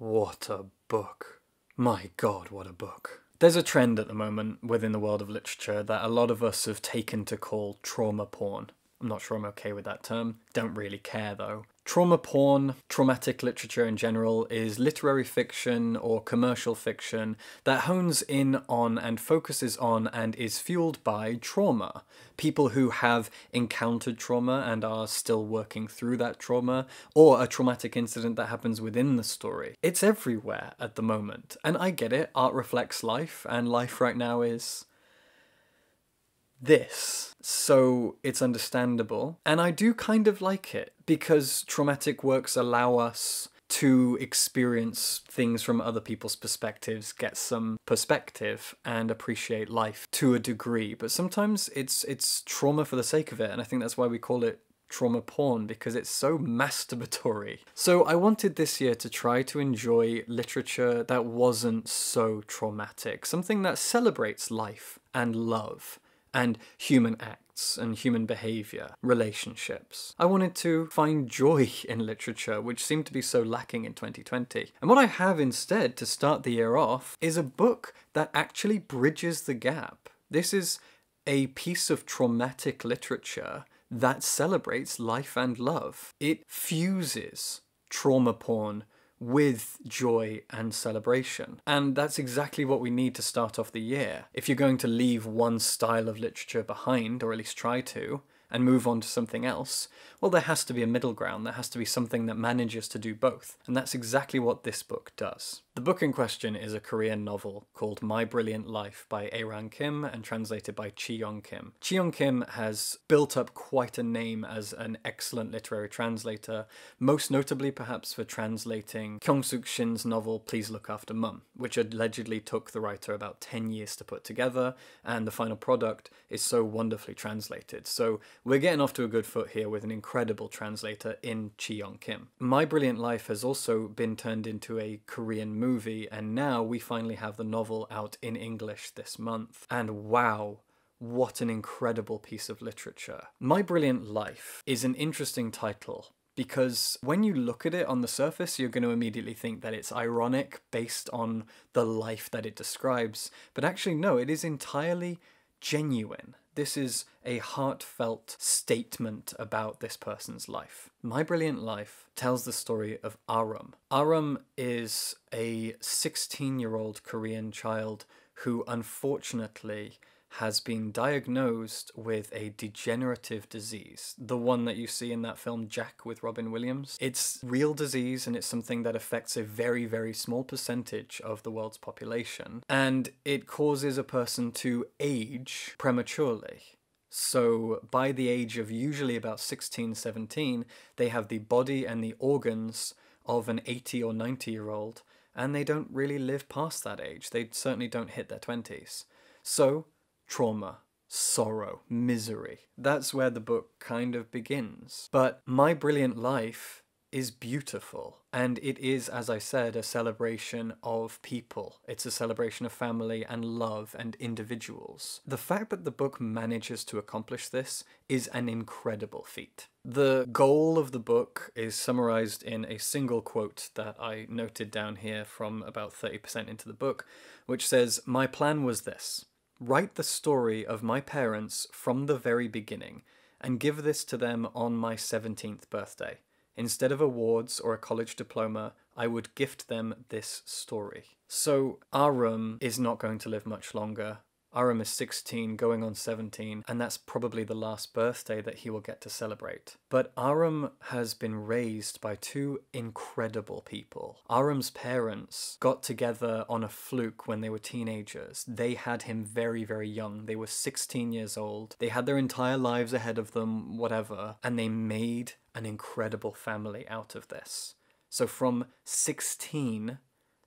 What a book. My God, what a book. There's a trend at the moment within the world of literature that a lot of us have taken to call trauma porn. I'm not sure I'm okay with that term. Don't really care though. Trauma porn, traumatic literature in general, is literary fiction or commercial fiction that hones in on and focuses on and is fueled by trauma. People who have encountered trauma and are still working through that trauma, or a traumatic incident that happens within the story. It's everywhere at the moment, and I get it. Art reflects life, and life right now is this. So it's understandable. And I do kind of like it because traumatic works allow us to experience things from other people's perspectives, get some perspective and appreciate life to a degree. But sometimes it's trauma for the sake of it. And I think that's why we call it trauma porn, because it's so masturbatory. So I wanted this year to try to enjoy literature that wasn't so traumatic, something that celebrates life and love and human acts and human behaviour, relationships. I wanted to find joy in literature, which seemed to be so lacking in 2020. And what I have instead to start the year off is a book that actually bridges the gap. This is a piece of traumatic literature that celebrates life and love. It fuses trauma porn with joy and celebration. And that's exactly what we need to start off the year. If you're going to leave one style of literature behind, or at least try to, and move on to something else, well, there has to be a middle ground. There has to be something that manages to do both. And that's exactly what this book does. The book in question is a Korean novel called My Brilliant Life by Ae-ran Kim and translated by Chi-young Kim. Chi-young Kim has built up quite a name as an excellent literary translator, most notably perhaps for translating Kyung-suk Shin's novel Please Look After Mum, which allegedly took the writer about 10 years to put together, and the final product is so wonderfully translated. So we're getting off to a good foot here with an incredible translator in Chi-young Kim. My Brilliant Life has also been turned into a Korean movie, and now we finally have the novel out in English this month. And wow, what an incredible piece of literature. My Brilliant Life is an interesting title because when you look at it on the surface, you're going to immediately think that it's ironic based on the life that it describes. But actually, no, it is entirely genuine. This is a heartfelt statement about this person's life. My Brilliant Life tells the story of Arum. Arum is a 16-year-old Korean child who unfortunately has been diagnosed with a degenerative disease, the one that you see in that film Jack with Robin Williams. It's real disease, and it's something that affects a very, very small percentage of the world's population, and it causes a person to age prematurely. So by the age of usually about 16, 17, they have the body and the organs of an 80 or 90-year-old, and they don't really live past that age. They certainly don't hit their 20s. So trauma, sorrow, misery. That's where the book kind of begins. But My Brilliant Life is beautiful. And it is, as I said, a celebration of people. It's a celebration of family and love and individuals. The fact that the book manages to accomplish this is an incredible feat. The goal of the book is summarized in a single quote that I noted down here from about 30% into the book, which says, "My plan was this. Write the story of my parents from the very beginning and give this to them on my 17th birthday. Instead of awards or a college diploma, I would gift them this story." So Arum is not going to live much longer. Arum is 16, going on 17, and that's probably the last birthday that he will get to celebrate. But Arum has been raised by two incredible people. Arum's parents got together on a fluke when they were teenagers. They had him very, very young. They were 16 years old. They had their entire lives ahead of them, whatever, and they made an incredible family out of this. So from 16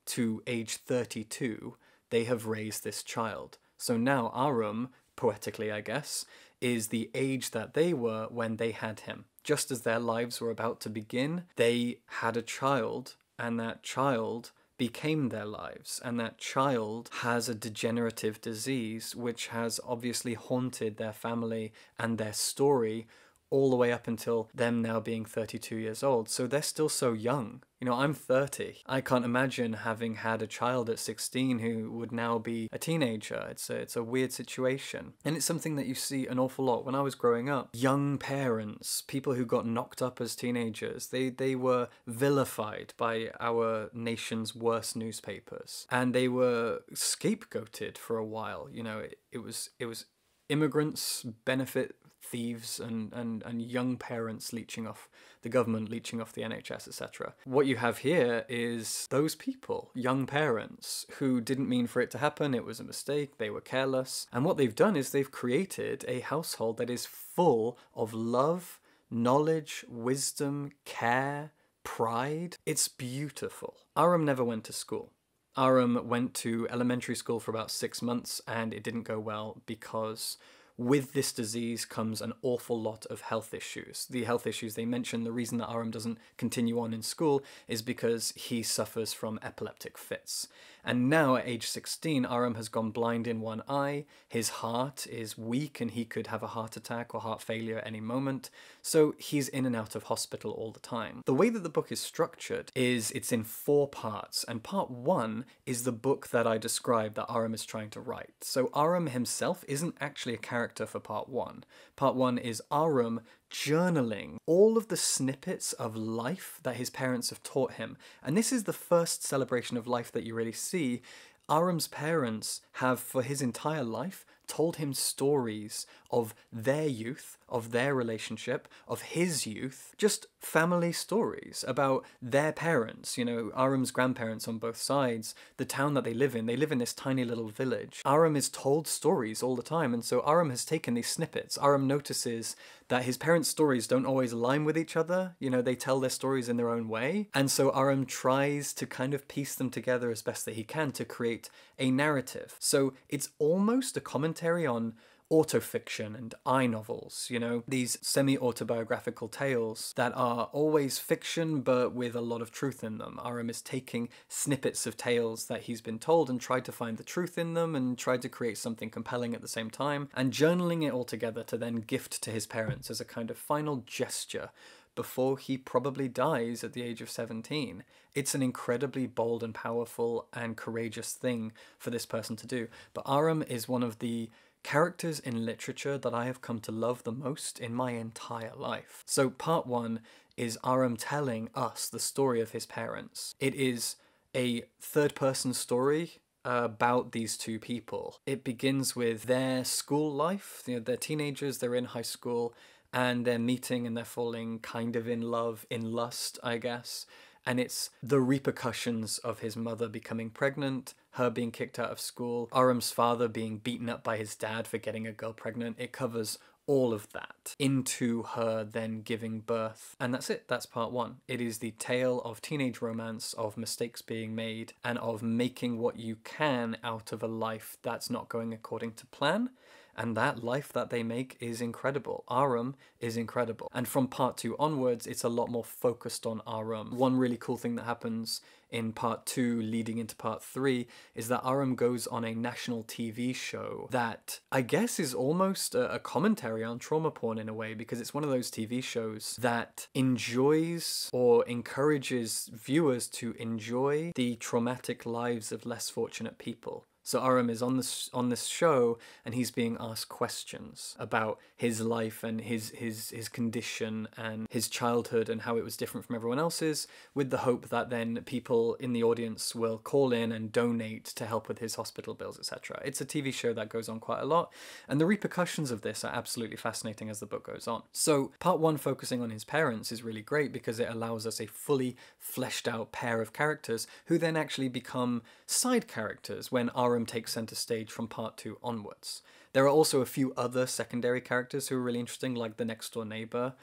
to age 32, they have raised this child. So now Arum, poetically I guess, is the age that they were when they had him. Just as their lives were about to begin, they had a child, and that child became their lives, and that child has a degenerative disease which has obviously haunted their family and their story all the way up until them now being 32 years old. So they're still so young. You know, I'm 30. I can't imagine having had a child at 16 who would now be a teenager. It's a weird situation. And it's something that you see an awful lot. When I was growing up, young parents, people who got knocked up as teenagers, they were vilified by our nation's worst newspapers. And they were scapegoated for a while. You know, it was immigrants benefit thieves and young parents leeching off the government, leeching off the NHS, etc. What you have here is those people, young parents, who didn't mean for it to happen. It was a mistake. They were careless. And what they've done is they've created a household that is full of love, knowledge, wisdom, care, pride. It's beautiful. Aram never went to school. Aram went to elementary school for about 6 months and it didn't go well because with this disease comes an awful lot of health issues. The health issues they mention, the reason that Aram doesn't continue on in school is because he suffers from epileptic fits. And now at age 16, Aram has gone blind in one eye, his heart is weak and he could have a heart attack or heart failure at any moment, so he's in and out of hospital all the time. The way that the book is structured is it's in 4 parts, and part 1 is the book that I described that Aram is trying to write. So Aram himself isn't actually a character for part 1. Part 1 is Aram journaling all of the snippets of life that his parents have taught him. And this is the first celebration of life that you really see. Aram's parents have, for his entire life, told him stories of their youth, of their relationship, of his youth, just family stories about their parents, you know, Aram's grandparents on both sides, the town that they live in this tiny little village. Aram is told stories all the time, and so Aram has taken these snippets. Aram notices that his parents' stories don't always align with each other, you know, they tell their stories in their own way, and so Aram tries to kind of piece them together as best that he can to create a narrative. So it's almost a commentary on autofiction and I-novels, you know, these semi-autobiographical tales that are always fiction but with a lot of truth in them. Aram is taking snippets of tales that he's been told and tried to find the truth in them and tried to create something compelling at the same time, and journaling it all together to then gift to his parents as a kind of final gesture before he probably dies at the age of 17. It's an incredibly bold and powerful and courageous thing for this person to do. But Aram is one of the characters in literature that I have come to love the most in my entire life. So part 1 is Aram telling us the story of his parents. It is a third-person story about these two people. It begins with their school life. You know, they're teenagers, they're in high school, and they're meeting and they're falling kind of in love, in lust, I guess. And it's the repercussions of his mother becoming pregnant, her being kicked out of school, Aram's father being beaten up by his dad for getting a girl pregnant. It covers all of that into her then giving birth. And that's it, that's part 1. It is the tale of teenage romance, of mistakes being made, and of making what you can out of a life that's not going according to plan. And that life that they make is incredible. Aram is incredible. And from part 2 onwards, it's a lot more focused on Aram. One really cool thing that happens in part 2 leading into part 3 is that Aram goes on a national TV show that I guess is almost a commentary on trauma porn in a way, because it's one of those TV shows that enjoys or encourages viewers to enjoy the traumatic lives of less fortunate people. So Aram is on this show and he's being asked questions about his life and his condition and his childhood and how it was different from everyone else's, with the hope that then people in the audience will call in and donate to help with his hospital bills, etc. It's a TV show that goes on quite a lot, and the repercussions of this are absolutely fascinating as the book goes on. So part 1 focusing on his parents is really great because it allows us a fully fleshed out pair of characters who then actually become side characters when Aram takes center stage from part 2 onwards. There are also a few other secondary characters who are really interesting, like the next door neighbor,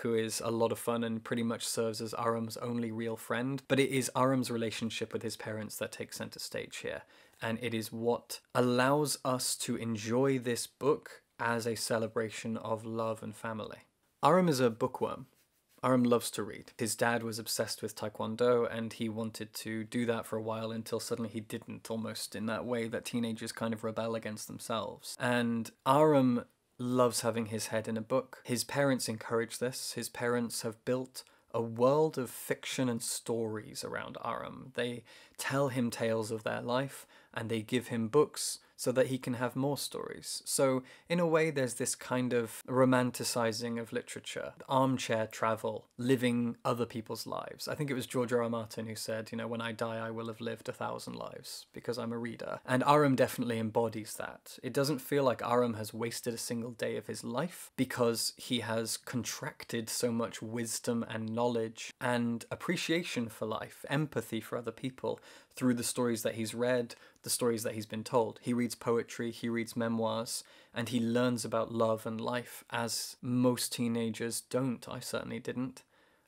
who is a lot of fun and pretty much serves as Aram's only real friend. But it is Aram's relationship with his parents that takes center stage here. And it is what allows us to enjoy this book as a celebration of love and family. Aram is a bookworm. Aram loves to read. His dad was obsessed with Taekwondo and he wanted to do that for a while until suddenly he didn't, almost in that way that teenagers kind of rebel against themselves. And Aram loves having his head in a book. His parents encourage this. His parents have built a world of fiction and stories around Aram. They tell him tales of their life, and they give him books so that he can have more stories. So in a way, there's this kind of romanticizing of literature, armchair travel, living other people's lives. I think it was George R. R. Martin who said, you know, when I die, I will have lived 1,000 lives because I'm a reader. And Aram definitely embodies that. It doesn't feel like Aram has wasted a single day of his life because he has contracted so much wisdom and knowledge and appreciation for life, empathy for other people through the stories that he's read, the stories that he's been told. He reads poetry, he reads memoirs, and he learns about love and life as most teenagers don't. I certainly didn't.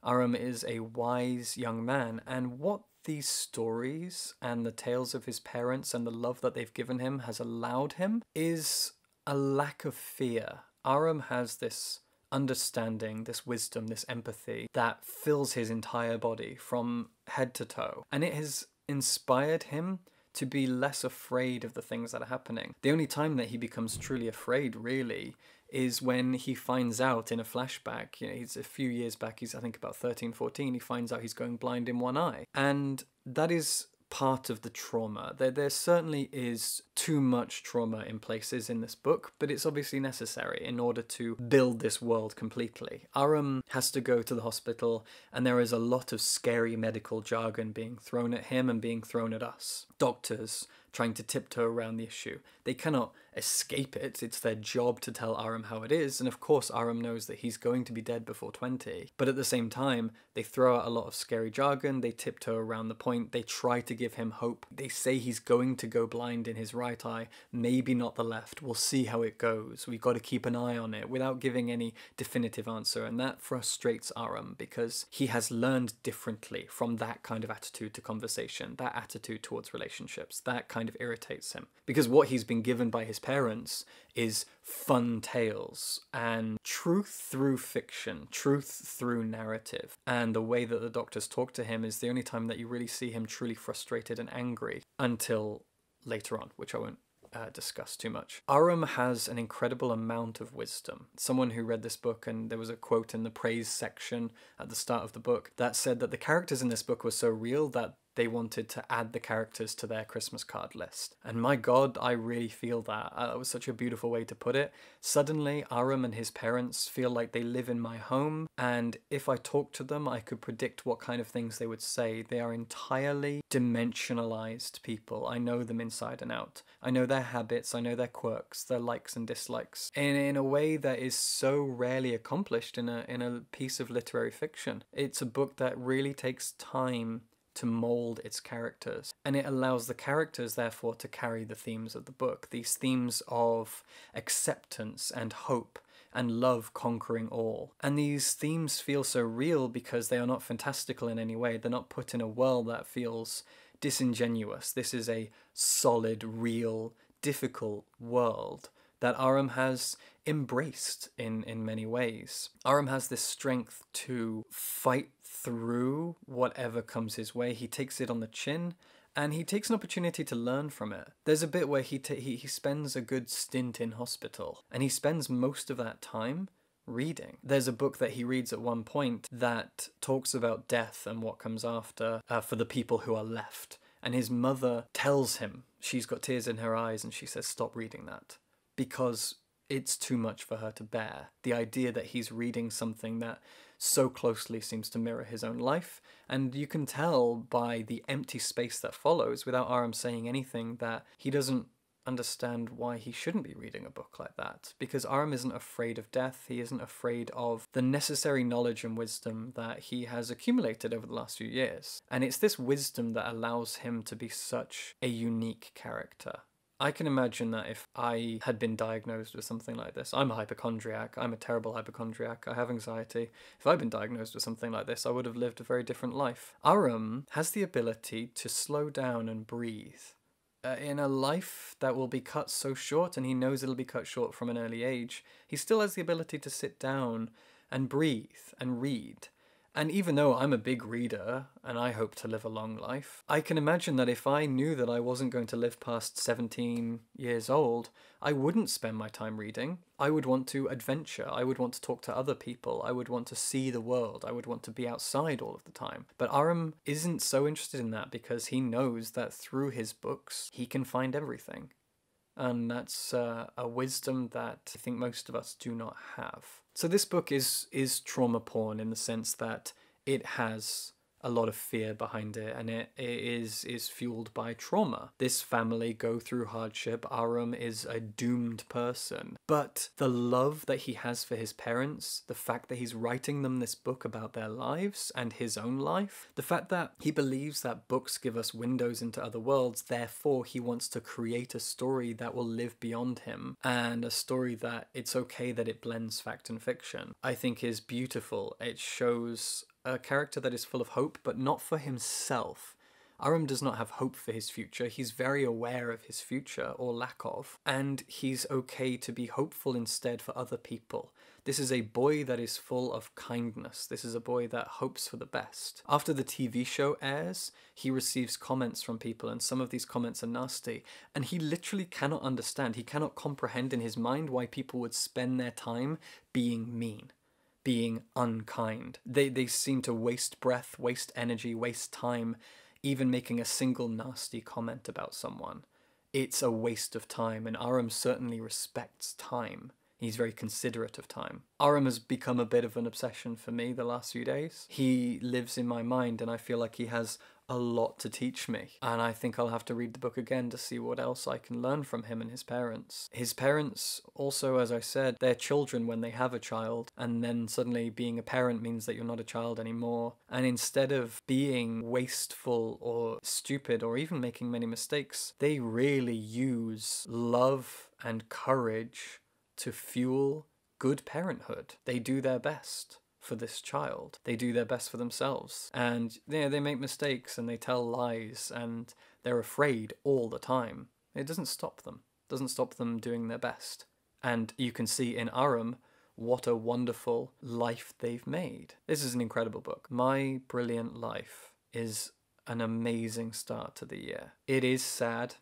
Aram is a wise young man, and what these stories and the tales of his parents and the love that they've given him has allowed him is a lack of fear. Aram has this understanding, this wisdom, this empathy that fills his entire body from head to toe, and it has inspired him to be less afraid of the things that are happening. The only time that he becomes truly afraid, really, is when he finds out in a flashback, you know, he's a few years back, he's I think about 13, 14, he finds out he's going blind in one eye. And that is part of the trauma. There certainly is too much trauma in places in this book, but it's obviously necessary in order to build this world completely. Aram has to go to the hospital, and there is a lot of scary medical jargon being thrown at him and being thrown at us. Doctors trying to tiptoe around the issue. They cannot escape it. It's their job to tell Aram how it is, and of course Aram knows that he's going to be dead before 20. But at the same time, they throw out a lot of scary jargon, they tiptoe around the point, they try to give him hope. They say he's going to go blind in his right eye, maybe not the left. We'll see how it goes. We've got to keep an eye on it without giving any definitive answer, and that frustrates Aram because he has learned differently from that kind of attitude to conversation, that attitude towards relationships. That kind of irritates him because what he's been given by his parents is fun tales and truth through fiction, truth through narrative. And the way that the doctors talk to him is the only time that you really see him truly frustrated and angry until later on, which I won't discuss too much. Aram has an incredible amount of wisdom. Someone who read this book, and there was a quote in the praise section at the start of the book that said that the characters in this book were so real that they wanted to add the characters to their Christmas card list. And my God, I really feel that. That was such a beautiful way to put it. Suddenly, Aram and his parents feel like they live in my home, and if I talk to them, I could predict what kind of things they would say. They are entirely dimensionalized people. I know them inside and out. I know their habits, I know their quirks, their likes and dislikes, in a way that is so rarely accomplished in a piece of literary fiction. It's a book that really takes time to mold its characters, and it allows the characters therefore to carry the themes of the book, these themes of acceptance and hope and love conquering all. And these themes feel so real because they are not fantastical in any way. They're not put in a world that feels disingenuous. This is a solid, real, difficult world that Aram has embraced in many ways. Aram has this strength to fight through whatever comes his way. He takes it on the chin, and he takes an opportunity to learn from it. There's a bit where he spends a good stint in hospital, and he spends most of that time reading. There's a book that he reads at one point that talks about death and what comes after for the people who are left. And his mother tells him, she's got tears in her eyes, and she says, stop reading that, because it's too much for her to bear. The idea that he's reading something that so closely seems to mirror his own life, and you can tell by the empty space that follows, without Aram saying anything, that he doesn't understand why he shouldn't be reading a book like that, because Aram isn't afraid of death. He isn't afraid of the necessary knowledge and wisdom that he has accumulated over the last few years, and it's this wisdom that allows him to be such a unique character. I can imagine that if I had been diagnosed with something like this, I'm a hypochondriac, I'm a terrible hypochondriac, I have anxiety. If I'd been diagnosed with something like this, I would have lived a very different life. Aram has the ability to slow down and breathe. In a life that will be cut so short, and he knows it'll be cut short from an early age, he still has the ability to sit down and breathe and read. And even though I'm a big reader and I hope to live a long life, I can imagine that if I knew that I wasn't going to live past 17 years old, I wouldn't spend my time reading. I would want to adventure. I would want to talk to other people. I would want to see the world. I would want to be outside all of the time. But Aram isn't so interested in that because he knows that through his books, he can find everything. And that's a wisdom that I think most of us do not have. So this book is trauma porn in the sense that it has a lot of fear behind it, and it is fueled by trauma. This family go through hardship. Aram is a doomed person. But the love that he has for his parents, the fact that he's writing them this book about their lives and his own life, the fact that he believes that books give us windows into other worlds, therefore he wants to create a story that will live beyond him, and a story that it's okay that it blends fact and fiction, I think is beautiful. It shows a character that is full of hope, but not for himself. Aram does not have hope for his future. He's very aware of his future, or lack of, and he's okay to be hopeful instead for other people. This is a boy that is full of kindness. This is a boy that hopes for the best. After the TV show airs, he receives comments from people, and some of these comments are nasty, and he literally cannot understand. He cannot comprehend in his mind why people would spend their time being mean, being unkind. They seem to waste breath, waste energy, waste time, even making a single nasty comment about someone. It's a waste of time, and Aram certainly respects time. He's very considerate of time. Aram has become a bit of an obsession for me the last few days. He lives in my mind, and I feel like he has a lot to teach me. And I think I'll have to read the book again to see what else I can learn from him and his parents. His parents also, as I said, they're children when they have a child, and then suddenly being a parent means that you're not a child anymore. And instead of being wasteful or stupid or even making many mistakes, they really use love and courage to fuel good parenthood. They do their best for this child. They do their best for themselves. And they make mistakes and they tell lies and they're afraid all the time. It doesn't stop them. It doesn't stop them doing their best. And you can see in Aram what a wonderful life they've made. This is an incredible book. My Brilliant Life is an amazing start to the year. It is sad.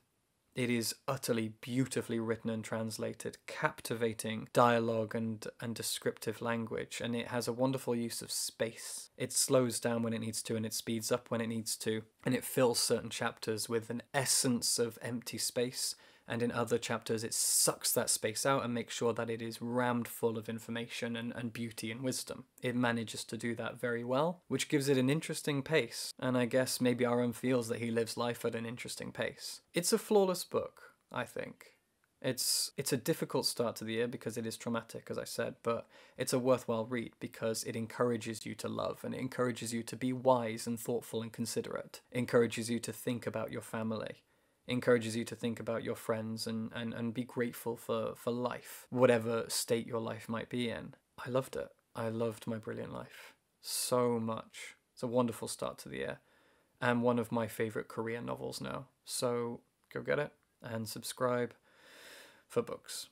It is utterly beautifully written and translated, captivating dialogue and descriptive language, and it has a wonderful use of space. It slows down when it needs to, and it speeds up when it needs to, and it fills certain chapters with an essence of empty space, and in other chapters it sucks that space out and makes sure that it is rammed full of information and beauty and wisdom. It manages to do that very well, which gives it an interesting pace, and I guess maybe Aram feels that he lives life at an interesting pace. It's a flawless book, I think. It's a difficult start to the year because it is traumatic, as I said, but it's a worthwhile read because it encourages you to love, and it encourages you to be wise and thoughtful and considerate. It encourages you to think about your family. Encourages you to think about your friends and be grateful for life, whatever state your life might be in. I loved it. I loved My Brilliant Life so much. It's a wonderful start to the year and one of my favourite Korean novels now. So go get it and subscribe for books.